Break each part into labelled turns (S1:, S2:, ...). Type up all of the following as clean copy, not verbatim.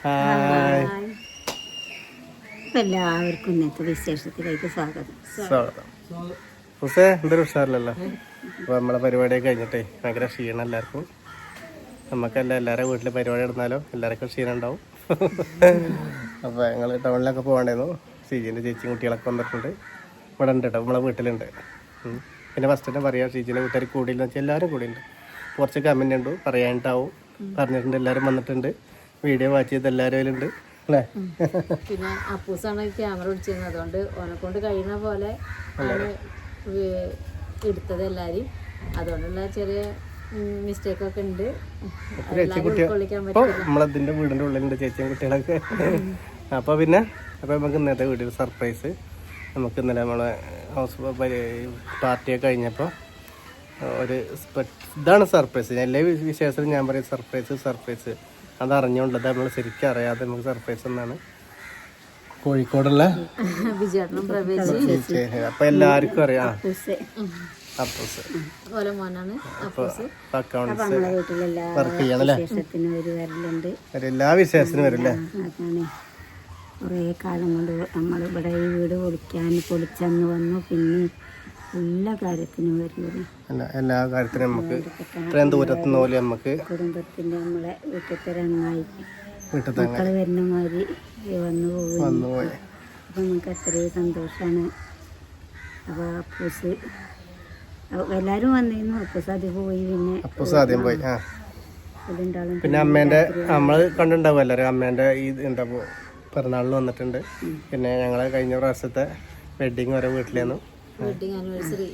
S1: Hi.
S2: എല്ലാവർക്കും ഇന്നത്തെ വിശേഷത്തിലേക്ക് സ്വാഗതം.
S1: ഹുസേ എന്തൊരു ഉഷാറില്ലല്ലോ. അപ്പോൾ നമ്മളെ പരിപാടിയൊക്കെ കഴിഞ്ഞിട്ടേ ഭയങ്കര ക്ഷീണം എല്ലാവർക്കും. നമുക്കല്ല എല്ലാവരും വീട്ടിൽ പരിപാടി നടന്നാലോ എല്ലാവർക്കും ക്ഷീണം ഉണ്ടാവും. അപ്പോൾ ഞങ്ങൾ ടൗണിലൊക്കെ പോകണ്ടായിരുന്നു. ഷീജിൻ്റെ ചേച്ചിയും കുട്ടികളൊക്കെ വന്നിട്ടുണ്ട്. ഇവിടെ ഉണ്ട് കേട്ടോ, നമ്മളെ വീട്ടിലുണ്ട്. പിന്നെ ഫസ്റ്റ് തന്നെ പറയാം, ഷീജിൻ്റെ വീട്ടുകാർ കൂടിയില്ലെന്ന് വെച്ചാൽ എല്ലാവരും കൂടിയുണ്ട്. കുറച്ച് കമൻ്റ് ഉണ്ട്, പറയാനിട്ടാവും പറഞ്ഞിട്ടുണ്ട്. എല്ലാവരും വന്നിട്ടുണ്ട്, വീഡിയോ വാച്ച് ചെയ്ത് എല്ലാവരും അതിലുണ്ട് അല്ലേ.
S3: പിന്നെ അപ്പൂസാണ് ക്യാമറ പിടിച്ചിരുന്നത്, അതുകൊണ്ട് ഓനെ കൊണ്ട് കഴിയുന്ന പോലെ എടുത്തത് എല്ലാവരും. അതുകൊണ്ടുള്ള ചെറിയ മിസ്റ്റേക്ക് ഒക്കെ ഉണ്ട്.
S1: അപ്പോൾ നമ്മളതിൻ്റെ വീടിൻ്റെ ഉള്ളിലുണ്ട് ചേച്ചിയും കുട്ടികളൊക്കെ. അപ്പോൾ നമുക്ക് ഇന്നത്തെ വീട്ടിൽ സർപ്രൈസ്. നമുക്ക് ഇന്നലെ നമ്മളെ ഹൗസ് പാർട്ടിയൊക്കെ കഴിഞ്ഞപ്പോൾ ഒരു ഇതാണ് സർപ്രൈസ്. എല്ലാ വിശേഷത്തിലും ഞാൻ പറയും സർപ്രൈസ്. അതറിഞ്ഞുകൊണ്ടത് നമ്മൾ ശരിക്കും അറിയാതെ നമുക്ക് സർപ്രൈസ് എന്നാണ്. കോഴിക്കോടുള്ള അപ്പൊ എല്ലാവർക്കും അറിയാം. അപ്പൂസ് അക്കൗണ്ട്സ് വർക്ക് ചെയ്യണല്ലേ. എല്ലാ വിശേഷത്തിനും വരില്ലേ.
S2: കുറേ കാലം കൊണ്ട് നമ്മളിവിടെ ഈ വീട് പൊളിച്ചന്ന് വന്നു. പിന്നെ എല്ലാ കാര്യത്തിനും വരുന്നത്,
S1: എല്ലാ കാര്യത്തിനും നമുക്ക് ഇത്രയും ദൂരത്തുനിന്ന് പോലെ നമുക്ക്
S2: കുടുംബത്തിൻ്റെ നമ്മളെ വീട്ടിലത്തെ രംഗായി മക്കള് വരുന്ന മാതിരി വന്നു പോയി. അപ്പം നമുക്ക് അത്രയും സന്തോഷമാണ്. അപ്പോൾ അപ്പൂസ് എല്ലാവരും വന്നിരുന്നു. അപ്പൂസ് ആദ്യം പോയി.
S1: പിന്നെ അമ്മേൻ്റെ നമ്മൾ കണ്ടിട്ടുണ്ടാവും എല്ലാവരും. അമ്മേൻ്റെ ഈ എന്താ പിറന്നാളിന് വന്നിട്ടുണ്ട്. പിന്നെ ഞങ്ങൾ കഴിഞ്ഞ പ്രാവശ്യത്തെ വെഡിങ് വരെ വീട്ടിലായിരുന്നു.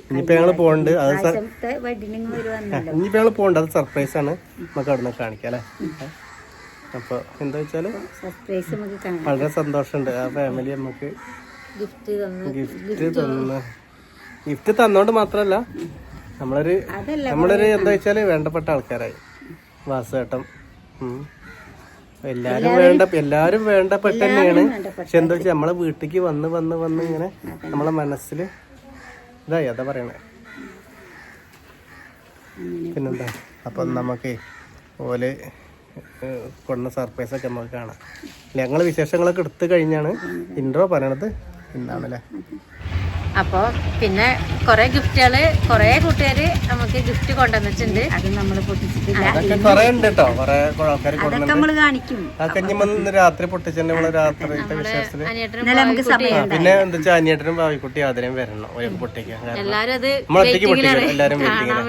S1: ഇനിയിപ്പോൾ ഞങ്ങൾ പോകുന്നുണ്ട്. അത് സർപ്രൈസ് ആണ്, നമുക്ക് അവിടെ നിന്ന് കാണിക്കാം അല്ലേ. അപ്പോൾ എന്താ വെച്ചാൽ വളരെ സന്തോഷമുണ്ട്. ആ ഫാമിലി നമുക്ക് ഗിഫ്റ്റ് തന്നോണ്ട് മാത്രമല്ല നമ്മളൊരു എന്താ വെച്ചാൽ വേണ്ടപ്പെട്ട ആൾക്കാരായി. വാസുവേട്ടൻ എല്ലാരും വേണ്ടപ്പെട്ട തന്നെയാണ്. പക്ഷെ എന്താ വെച്ചാൽ നമ്മളെ വീട്ടിലേക്ക് വന്ന് ഇങ്ങനെ നമ്മളെ മനസ്സിൽ ഇതായി, അതാ പറയണേ. പിന്നെന്താ, അപ്പം നമുക്ക് ഓല് കൊണ്ട സർപ്രൈസൊക്കെ നമുക്ക് കാണാം. ഞങ്ങൾ വിശേഷങ്ങളൊക്കെ എടുത്തു കഴിഞ്ഞാണ് ഇൻട്രോ പറയണത് ഇന്നാണല്ലേ.
S3: അപ്പോൾ പിന്നെ കുറേ ഗിഫ്റ്റുകള് കുറേ കൂട്ടുകാര് നമുക്ക് ഗിഫ്റ്റ് കൊണ്ടുവന്നിട്ടുണ്ട്. അത് നമ്മൾ പൊട്ടിച്ചിട്ടില്ല.
S1: കൊറേ ഉണ്ട് കേട്ടോ, കൊറേ ആൾക്കാർ
S2: കാണിക്കും.
S1: രാത്രി പൊട്ടിച്ചെന്നെ രാത്രിത്തെ വിശേഷത്തില്. പിന്നെ എന്താ വെച്ചാൽ അനിയേട്ടനും ഭാവിക്കുട്ടി അതിനും വരണം പൊട്ടിക്കാൻ.
S3: എല്ലാരും അത്
S1: എല്ലാരും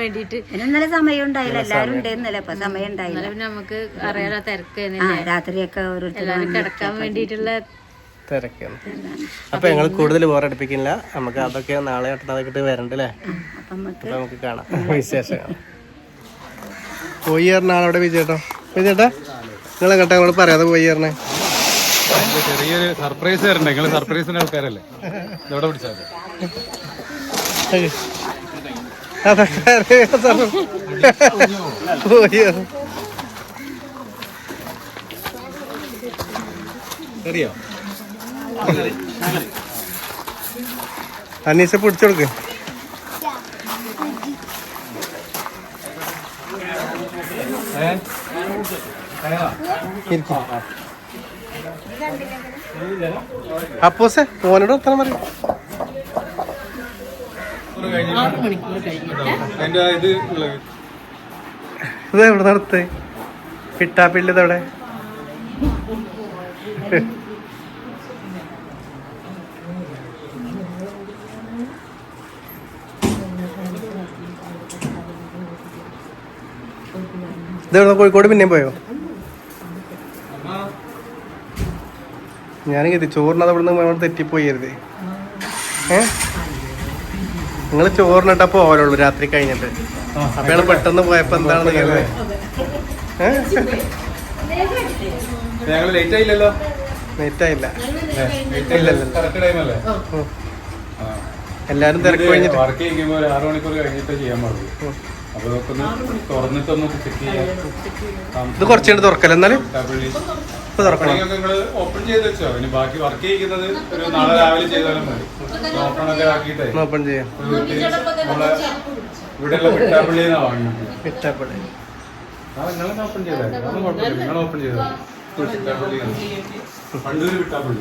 S3: വേണ്ടിട്ട്
S2: ഇന്നലെ സമയം ഉണ്ടായില്ല. എല്ലാരും ഉണ്ടായിരുന്നല്ലേ, ഇപ്പൊ സമയം ഉണ്ടായില്ല.
S3: നമുക്ക് അറിയാലോ തിരക്ക്
S2: രാത്രിയൊക്കെ
S3: എല്ലാവരും കിടക്കാൻ വേണ്ടിയിട്ടുള്ള
S1: തിരക്കാണ്. അപ്പൊ ഞങ്ങൾ കൂടുതൽ ബോറടിപ്പിക്കില്ല. നമുക്ക് അതൊക്കെ നാളെ അതൊക്കെ വരണ്ടല്ലേ. അപ്പൊ നമുക്ക് കാണാം വിശേഷം. പോയി പറഞ്ഞ ആളവിടെ വിജയേട്ടാ നിങ്ങൾ കേട്ടോ, ഞങ്ങളോട് പറയാതെ പോയി പറഞ്ഞേ.
S4: ചെറിയൊരു സർപ്രൈസ് തരണ്ടേ? നിങ്ങൾ സർപ്രൈസിന്റെ ആൾക്കാരല്ലേ. ഇതോടെ പിടിച്ചാൽ അറിയോ?
S1: അനീസ പിടിച്ചെടുക്ക്. അപ്പോസെ മോനോട് എത്ര പറയും. ഇത് എവിടെ നടത്ത് പിട്ടാപ്പിള്ളി ഇതവിടെ. ഇതെവിടെ കോഴിക്കോട് പിന്നെയും പോയോ? ഞാൻ കരുതി ചോറിനത് അവിടെ നിന്ന് തെറ്റിപ്പോയിരുന്നേ. നിങ്ങൾ ചോറിനിട്ടപ്പോ പോലുള്ളൂ രാത്രി കഴിഞ്ഞിട്ട്. അപ്പൊ ഞങ്ങൾ പെട്ടെന്ന് പോയപ്പോ എന്താണെന്ന് കരുതേ.
S4: ലേറ്റ് ആയില്ലല്ലോ.
S1: എല്ലാരും തിരക്ക് കഴിഞ്ഞിട്ട്
S4: വർക്ക് ചെയ്യുമ്പോൾ 6 മണിക്കൂർ കഴിഞ്ഞിട്ട് ചെയ്യാൻ പാടുള്ളൂ. അപ്പൊ തുറന്നിട്ടൊന്ന് ചെക്ക് ചെയ്യാം.
S1: ഇത് കുറച്ചുകൂടി തുറക്കല്ലോ. എന്നാലും
S4: ഓപ്പൺ ചെയ്ത് വെച്ചോ. ഇനി ബാക്കി വർക്ക് ചെയ്യുന്നത് ഒരു നാളെ രാവിലെ ചെയ്താലും മതി. ഓപ്പണൊക്കെ ആക്കിയിട്ടേ
S1: ഓപ്പൺ ചെയ്യാം.
S4: നമ്മളെ ഇവിടെയുള്ള പിട്ടാപ്പള്ളി.
S1: പിട്ടാപ്പള്ളി
S4: നിങ്ങളെ ഓപ്പൺ ചെയ്താൽ നിങ്ങൾ ഓപ്പൺ ചെയ്താൽ പണ്ടൂര് വിട്ടാപ്പള്ളി.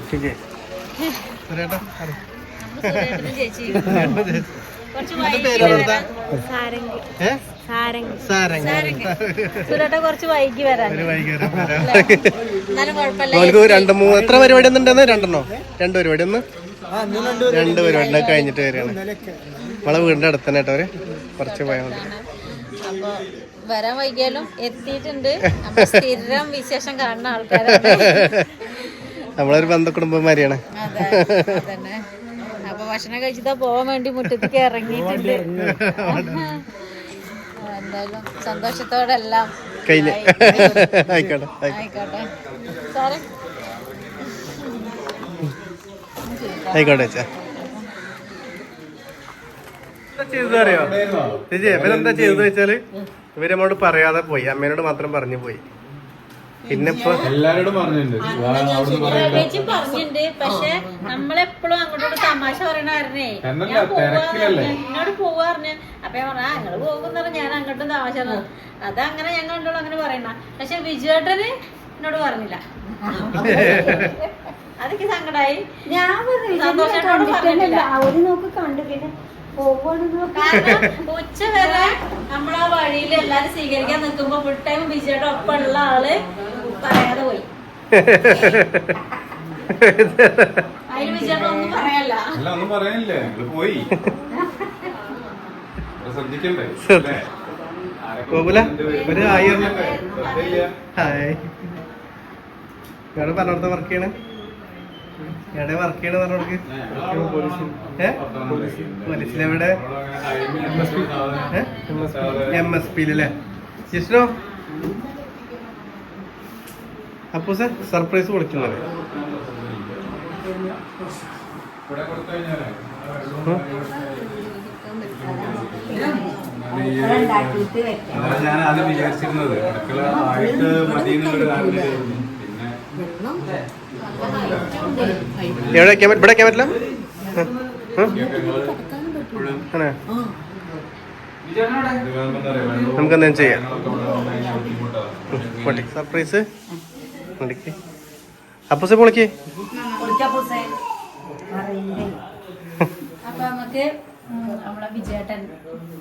S3: ചേച്ചി കുറച്ച് സുരേട്ട കുറച്ച് വൈകി വരാൻ എന്നാലും കുഴപ്പമില്ല.
S1: എത്ര പരിപാടി ഒന്നുണ്ടെന്ന്? രണ്ടെണ്ണോ? 2 പരിപാടി ഒന്ന് 2 പരിപാടി കഴിഞ്ഞിട്ട് വരികയാണ്. നമ്മളെ വീടിന്റെ അടുത്ത് തന്നെ കേട്ടോ. കുറച്ച് പോയാൽ മതി.
S3: അപ്പൊ വരാൻ വൈകിയാലും എത്തിയിട്ടുണ്ട്. നമ്മൾ സ്ഥിരം വിശേഷം കാണുന്ന ആൾക്കാരാണ്.
S1: നമ്മളൊരു ബന്ധുകുടുംബന്മാരെയാണ്.
S3: അതന്നെ. അപ്പൊ ഭക്ഷണം കഴിച്ചിട്ടാ പോവാൻ വേണ്ടി മുറ്റത്തേക്ക് ഇറങ്ങിയിട്ടുണ്ട്. എന്തായാലും സന്തോഷത്തോടെ എല്ലാം
S1: കഴിഞ്ഞ ആയിക്കോട്ടെ
S3: ആയിക്കോട്ടെ സാറേ
S1: ആയിക്കോട്ടെ. ചെയ്തത് അറിയോ ചേച്ചി? ഇവരെന്താ ചെയ്തത് വെച്ചാല് ഇവര് നമ്മളോട് പറയാതെ പോയി. അമ്മേനോട് മാത്രം പറഞ്ഞു പോയി. പിന്നെ ഇപ്പൊ
S4: എല്ലാരോടും പറഞ്ഞിട്ടുണ്ട്.
S3: ചേച്ചി പറഞ്ഞിട്ടുണ്ട്. പക്ഷെ നമ്മളെപ്പോഴും അങ്ങോട്ടോട് തമാശ പറയണ കാരണേ എന്നോട് പോവാ പറഞ്ഞു. അപ്പൊ ഞാൻ പറഞ്ഞ ഞങ്ങള് പോകുന്ന ഞാൻ അങ്ങോട്ടും തമാശ പറഞ്ഞു. അതങ്ങനെ ഞങ്ങൾ അങ്ങനെ പറയണ. പക്ഷെ വിജയേട്ടന് എന്നോട് പറഞ്ഞില്ല. അതൊക്കെ സങ്കടായി.
S2: ഞാൻ
S3: സന്തോഷത്തോട് പറഞ്ഞിട്ടില്ല.
S2: അവര് നോക്കി കണ്ടു. പിന്നെ
S3: ഉച്ച വരെ നമ്മളാ വഴിയിൽ എല്ലാരും സ്വീകരിക്കാൻ നിൽക്കുമ്പോ ഫുൾ ടൈം വിജയുടെ ഒപ്പമുള്ള ആള് പറയാതെ പോയി. അതിന് വിജയുടെ ഒന്നും പറയല്ല.
S4: ഒന്നും പറയാനില്ലേ? പോയി ശ്രദ്ധിക്കണ്ടേ?
S1: പറഞ്ഞോടത്ത് വർക്ക് ചെയ്യണേ? എവിടെ വർക്ക് ചെയ്യണ പറഞ്ഞോടക്ക്? പോലീസിലെവിടെ? MSP അല്ലേ? ജിഷ്ണോ അപ്പോ സാർ സർപ്രൈസ് കൊടുക്കുന്നത്
S4: ഞാൻ ആദ്യം വിചാരിച്ചിരുന്നത് അടുക്കള ആയിട്ട് മതി എന്നുള്ളൊരു ആഗ്രഹമായിരുന്നു. പിന്നെ
S1: ഇവിടെ വെക്കാൻ പറ്റില്ല. നമുക്ക് എന്തെങ്കിലും ചെയ്യാം. സർപ്രൈസ് അപ്പൂസെ പൊളിക്ക്.
S3: അപ്പൊ നമുക്ക് നമ്മളെ വിജയേട്ടൻ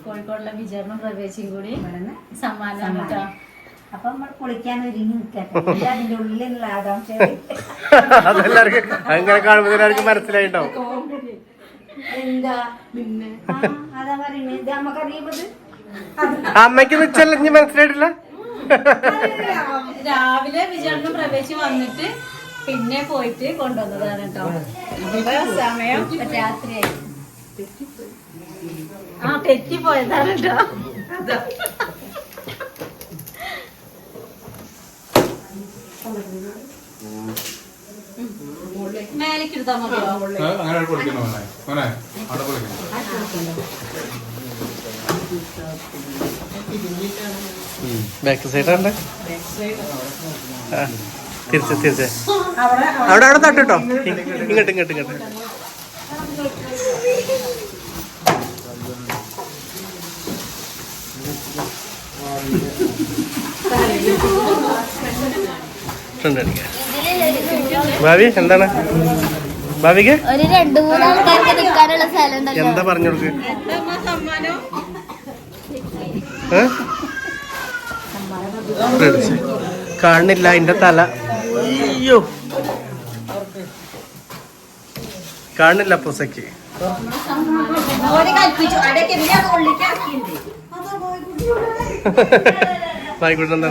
S3: കോഴിക്കോടുള്ള വിജയേട്ടനും പ്രവേശിക്കും കൂടി സമ്മാനം കേട്ടോ.
S2: അപ്പൊ നമ്മൾ പൊളിക്കാൻ ഒരുങ്ങി നിൽക്കട്ടെ. അതിന്റെ ഉള്ളിലുള്ള ആകാംക്ഷ
S1: അതെല്ലാവർക്കും അങ്ങനെ കാണുമ്പോൾ എല്ലാവർക്കും മനസ്സിലായിട്ടോ.
S2: എന്താ പിന്നെ അതാ പറയുന്നത്. ഇത് നമുക്കറിയുന്നത്
S1: അമ്മയ്ക്ക് നിച്ചല്ല മനസ്സിലായിട്ടില്ല.
S3: രാവിലെ വിജയേട്ടനും പ്രവേശിച്ച് വന്നിട്ട് പിന്നെ പോയിട്ട് കൊണ്ടുവന്നതാണ് കേട്ടോ. സമയം രാത്രിയായി. തെറ്റിപ്പോയതാണ് കേട്ടോ. മേലേക്ക് എടുത്താൽ മതിയോ?
S4: അങ്ങനെ പൊളിക്കണോ? മോനെ അവിടെ പൊളിക്കണം.
S1: ബാക്ക് സൈഡാണ്ട് തിരിച്ച് അവിടെ തട്ടോ. ഇങ്ങോട്ട് ഭാവി എന്താണ്? ഭാവിക്ക്
S5: ഒരു 2-3 ആൾക്കാർക്ക് നിൽക്കാനുള്ള സ്ഥലം ഉണ്ടല്ലോ.
S1: എന്താ പറഞ്ഞു കൊടുക്ക്? കാണുന്നില്ല എന്റെ തല. അയ്യോ കാണുന്നില്ല പൂസയ്ക്ക്. വായിക്കോട്ടെ. എന്താ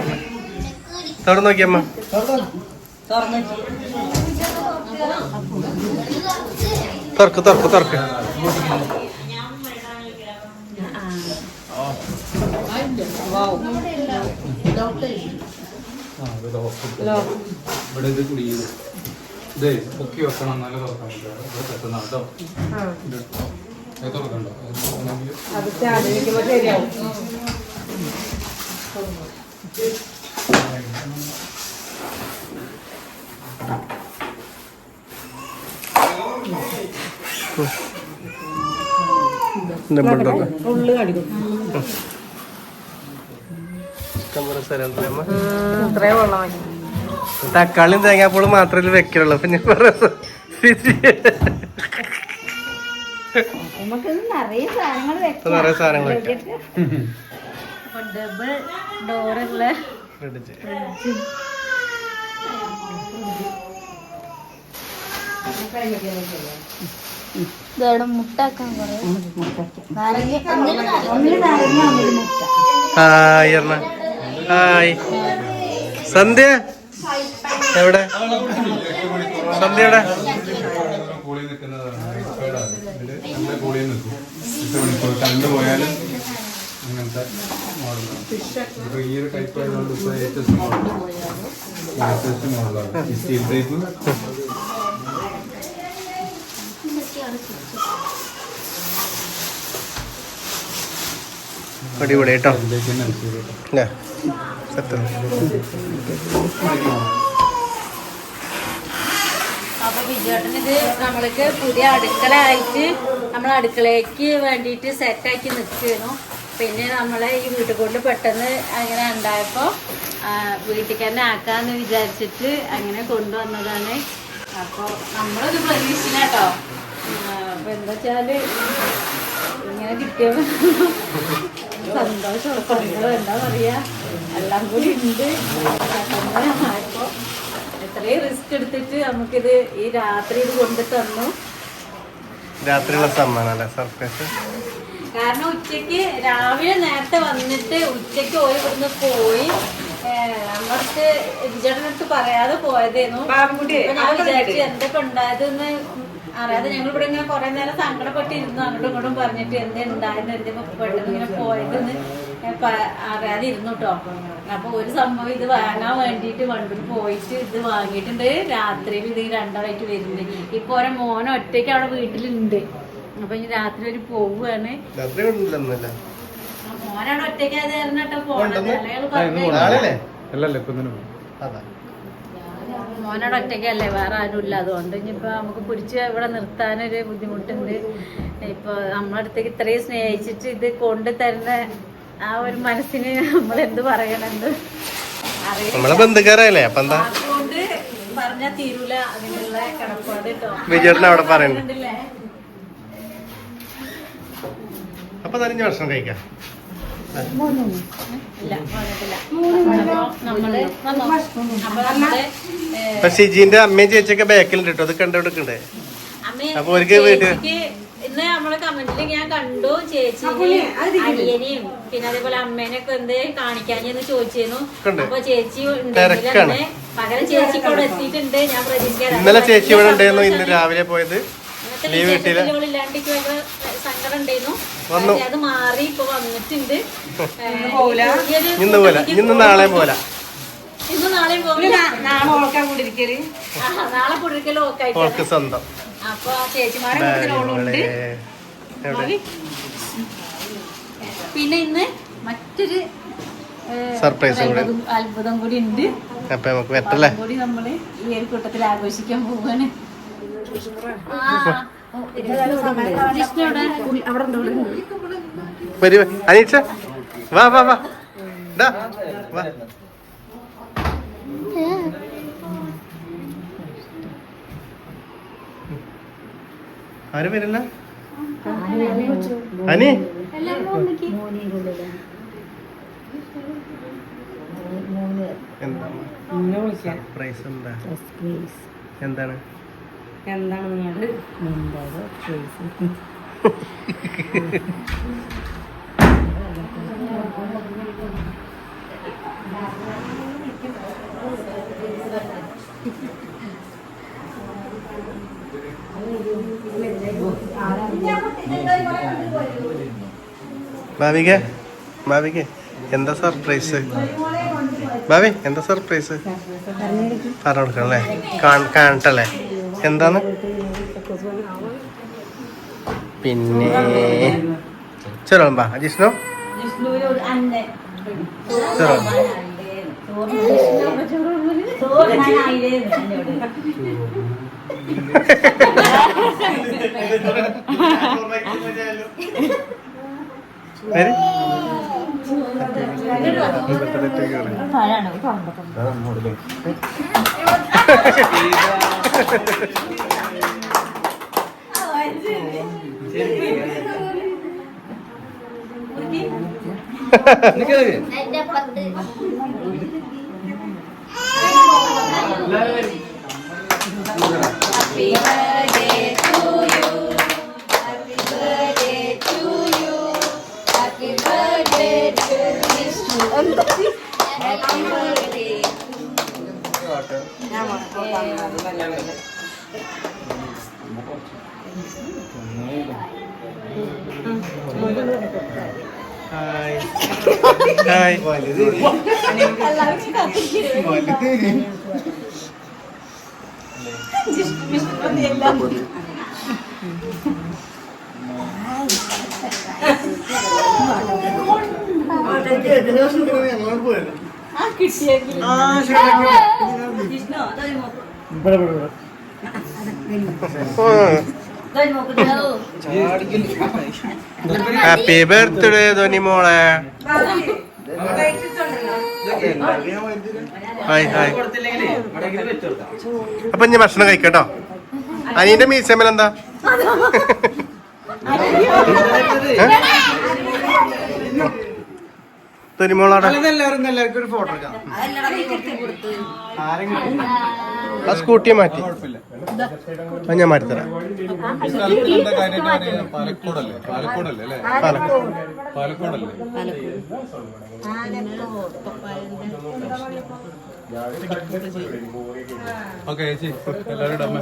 S1: തുറന്നു നോക്കിയമ്മ. തുറക്ക്.
S4: ഇവിടെ ഇത് കുടിയത് ഇതേ പൊക്കി വെക്കണം. നല്ല തുറക്കാൻ ഇവിടെ തെറ്റുന്ന കേട്ടോ. തുറക്കണ്ടോ?
S3: ഇത്രയും വെള്ളം
S1: തക്കാളിയും തേങ്ങാപ്പൂളും മാത്രമേ വെക്കുള്ളൂ. പിന്നെ
S2: നമുക്ക് നിറയെ സാധനങ്ങൾ
S1: നിറയെ സാധനങ്ങൾ വെക്കാം.
S3: ഡബിൾ ഡോറുള്ള
S5: ഇതവിടെ മുട്ടാക്കാൻ കുറേ
S1: ഹായ് എറണ. ഹായ് സന്ധ്യ എവിടെ? സന്ധ്യ എവിടെ?
S4: കൂളിൽ നിൽക്കുന്നതാണ് ഇതില് നല്ല കൂളിൽ നിൽക്കും 8 മണിക്കൂർ കറണ്ട് പോയാലും അങ്ങനത്തെ മോഡലാണ്. ഈ ഒരു ടൈപ്പ് ആയതുകൊണ്ട് ഇപ്പോൾ ലേറ്റസ്റ്റ് മോഡലാണ് ഈ സ്റ്റീൽ ടൈപ്പ്.
S1: അടിപൊളി കേട്ടോ.
S4: ഇതിലേക്ക് തന്നെ അടിച്ചു കേട്ടോ.
S3: അപ്പൊ ബിജുവേട്ടനിത് നമ്മൾക്ക് പുതിയ അടുക്കള ആയിട്ട് നമ്മൾ അടുക്കളയ്ക്ക് വേണ്ടിയിട്ട് സെറ്റാക്കി നിൽക്കുന്നു. പിന്നെ നമ്മളെ ഈ വീട്ടിൽ കൊണ്ട് പെട്ടെന്ന് അങ്ങനെ ഉണ്ടായപ്പോൾ വീട്ടിൽ തന്നെ ആക്കാന്ന് വിചാരിച്ചിട്ട് അങ്ങനെ കൊണ്ടുവന്നതാണ്. അപ്പോൾ നമ്മളൊരു പ്രതീക്ഷ കേട്ടോ. അപ്പൊ എന്താ വെച്ചാല് ഇങ്ങനെ കിട്ടിയത് സന്തോഷം എന്താ പറയാ എല്ലാം കൂടി ഉണ്ട്. ആയപ്പോ എത്രയും റിസ്ക് എടുത്തിട്ട് നമുക്കിത് ഈ രാത്രി ഇത് കൊണ്ട് തന്നു.
S1: രാത്രിയുള്ള സമ്മാനല്ലേ സർപ്രൈസ്.
S3: കാരണം ഉച്ചക്ക് രാവിലെ നേരത്തെ വന്നിട്ട് ഉച്ചക്ക് പോയി ഇവിടുന്ന് പോയി നമ്മൾക്ക് വിജയനടുത്ത് പറയാതെ പോയതായിരുന്നു. ഞാൻ വിചാരിച്ചു എന്തൊക്കെ ഉണ്ടായതെന്ന് അറിയാതെ ഞങ്ങൾ ഇവിടെ ഇങ്ങനെ കുറെ നേരം സങ്കടപ്പെട്ടിരുന്നു. അങ്ങോട്ടും ഇങ്ങോട്ടും പറഞ്ഞിട്ട് എന്താ ഉണ്ടായെന്ന് എഴുതിയപ്പോ പെട്ടെന്ന് ഇങ്ങനെ പോയതെന്ന് അറിയാതെ ഇരുന്നു കേട്ടോ. അപ്പൊ ഒരു സംഭവം ഇത് വാങ്ങാൻ വേണ്ടിയിട്ട് വണ്ടിയിൽ പോയിട്ട് ഇത് വാങ്ങിയിട്ടുണ്ട്. രാത്രിയിൽ ഇത് രണ്ടാളായിട്ട് വരുന്നുണ്ട്. ഇപ്പൊ ഓരോ മോനെ ഒറ്റയ്ക്ക് അവിടെ വീട്ടിലുണ്ട്. അപ്പൊ ഇനി രാത്രി ഒരു പോവുകയാണ്. മോനവിടെ ഒറ്റയ്ക്ക് അത് കേട്ടോ പോണത്.
S4: അല്ലല്ലേ ഇപ്പൊ തന്നെ
S3: മോനോട് ഒറ്റയ്ക്കല്ലേ, വേറെ ആരും ഇല്ല. അതുകൊണ്ട് ഇനിയിപ്പോൾ നമുക്ക് പിടിച്ച് ഇവിടെ നിർത്താനൊരു ബുദ്ധിമുട്ടുണ്ട്. ഇപ്പോൾ നമ്മളടുത്തേക്ക് ഇത്രയും സ്നേഹിച്ചിട്ട് ഇത് കൊണ്ട് തരുന്ന ആ ഒരു മനസ്സിന് നമ്മൾ എന്ത് പറയണെന്ന്
S1: ബന്ധുക്കാരല്ലേ. അപ്പൊ എന്താ
S3: അതുകൊണ്ട് പറഞ്ഞാൽ തീരൂല. അതിനുള്ള കടപ്പാട് കേട്ടോ.
S1: വിജയേട്ടൻ അവിടെ പറയുന്നുണ്ടല്ലേ. അപ്പൊ നനഞ്ഞ ഭക്ഷണം കഴിക്കാം. ഷിജിന്റെ അമ്മയും ചേച്ചിയൊക്കെ ബാക്കിലുണ്ട് കേട്ടോ. അത് കണ്ടുകൊടുക്കണ്ടേ? അപ്പൊ അവർക്ക് വീട്ടിൽ
S3: ഇന്ന് നമ്മളെ കമന്റിൽ ഞാൻ കണ്ടു ചേച്ചിനെയും അനിയനെയും പിന്നെ അതേപോലെ അമ്മേനെയൊക്കെ എന്ത് കാണിക്കാഞ്ഞെന്ന് ചോദിച്ചിരുന്നു. അപ്പൊ ചേച്ചി ഉണ്ടെങ്കിൽ പകരം ചേച്ചി ഇവിടെ എത്തിയിട്ടുണ്ട്. ഞാൻ പ്രതീക്ഷിക്കാറ്
S1: ഇന്നലെ ചേച്ചി ഇവിടെ ഉണ്ടായിരുന്നു. ഇന്ന് രാവിലെ പോയത് ലീവ് കിട്ടിയില്ല.
S3: സങ്കടം ഉണ്ടായിരുന്നു. അത് മാറി ഇപ്പൊ വന്നിട്ടുണ്ട്.
S1: ഇന്ന് പോലെ ഇന്ന് നാളെ പോലെ
S3: ഇന്ന് നാളെയും പോകില്ല. നാളെ കുടിക്കൽ ഓക്കായിട്ട്
S1: സ്വന്തം.
S3: അപ്പൊ ചേച്ചിമാരെ ഉണ്ട്. പിന്നെ ഇന്ന് മറ്റൊരു
S1: സർപ്രൈസ്
S3: അത്ഭുതം കൂടി ഉണ്ട്.
S1: അപ്പൊ നമുക്ക് വെട്ടല്ലേ
S3: കൂടി നമ്മള് ഈ ഒരു കൂട്ടത്തിൽ ആഘോഷിക്കാൻ പോവാണ്.
S1: അനീഷ വാ വാ വാ വാ. ആരും വരില്ല. അനി സർപ്രൈസ് എന്താ? എന്താണ്? ഭാവിക ഭാവിക എന്താ സർപ്രൈസ്? ഭാവി എന്താ സർപ്രൈസ്? പറഞ്ഞു കൊടുക്കണം അല്ലേ? കാണട്ടല്ലേ എന്താന്ന്? പിന്നെ ചെറുമ്പാ ജിഷ്ണു ചെറു
S5: എന്റെ അപ്പുറത്ത്
S1: hi hi happy birthday Dhoni മോളെ. Hi hi. അപ്പൊ ഇനി ഭക്ഷണം കഴിക്കട്ടോ. അനിയന്റെ മീസമ്മൽ എന്താ? ധോനിമോളാടെ ആ സ്കൂട്ടിയെ മാറ്റി അത് ഞാൻ മാറ്റിത്തരാം.
S4: പാലക്കോടല്ലേ അല്ലേ? പാലക്കോടല്ലേ? ഓക്കെ ചേച്ചി എല്ലാവരോടും അമ്മ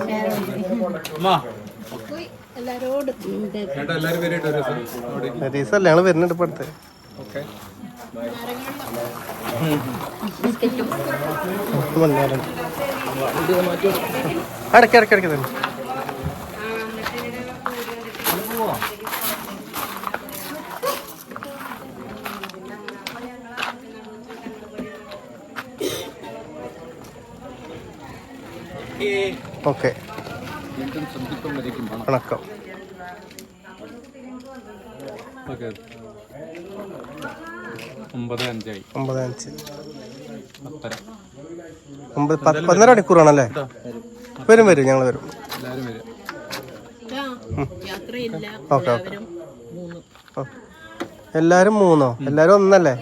S4: ചേട്ടാ എല്ലാവരും വരെയായിട്ട് ഒരു ദിവസം
S1: ദിവസമല്ല ഞങ്ങള് വരുന്നുണ്ട് ഇപ്പൊ അടുത്ത്.
S4: ഓക്കെ
S1: അടക്കി അടക്കി അടക്കി തന്നെ. ഓക്കെ വണക്കം.
S4: ഓക്കെ 9:05
S1: 9:05
S4: 10:30
S1: 11 മണിക്കൂറാണല്ലേ? വരും വരും ഞങ്ങൾ വരും.
S4: എല്ലാവരും വരും.
S1: Okay okay. എല്ലാരും 3 എല്ലാരും ഒന്നല്ലേ?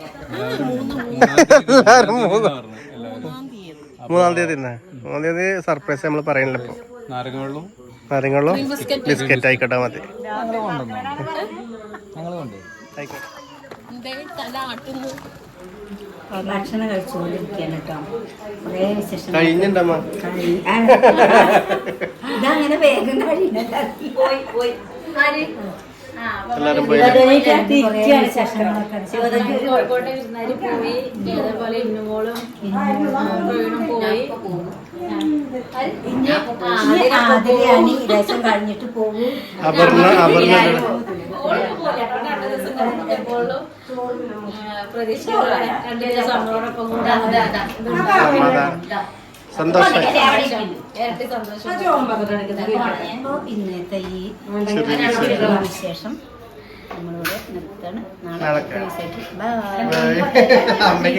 S1: എല്ലാരും 3. 3-ാം തീയതി തന്നെ. 3-ാം തീയതി സർപ്രൈസ് നമ്മൾ പറയണില്ല ഇപ്പൊ. നാരങ്ങളും ബിസ്ക്കറ്റ് ആയിക്കോട്ടെ മതി.
S2: ഭക്ഷണം കഴിച്ചുകൊണ്ടിരിക്കുകയാണ് കേട്ടോ. കുറേ വിശേഷം
S1: കഴിഞ്ഞിണ്ടമ്മ.
S2: ഇതങ്ങനെ വേഗം കഴിയുന്നില്ല.
S1: എല്ലാരും പോയി.
S3: കോഴിക്കോട്ടെ വിരുന്നാര് പോയി, അതേപോലെ ഇന്നുമോളും പോയി.
S2: ആതിരയാണ് ഈ രസം കഴിഞ്ഞിട്ട് പോകും.
S1: അപർണ സന്തോഷം.
S2: ഇന്നത്തെ ഈ വിശേഷം നമ്മളിവിടെ നിർത്തണം. നാളെ
S1: ബൈ.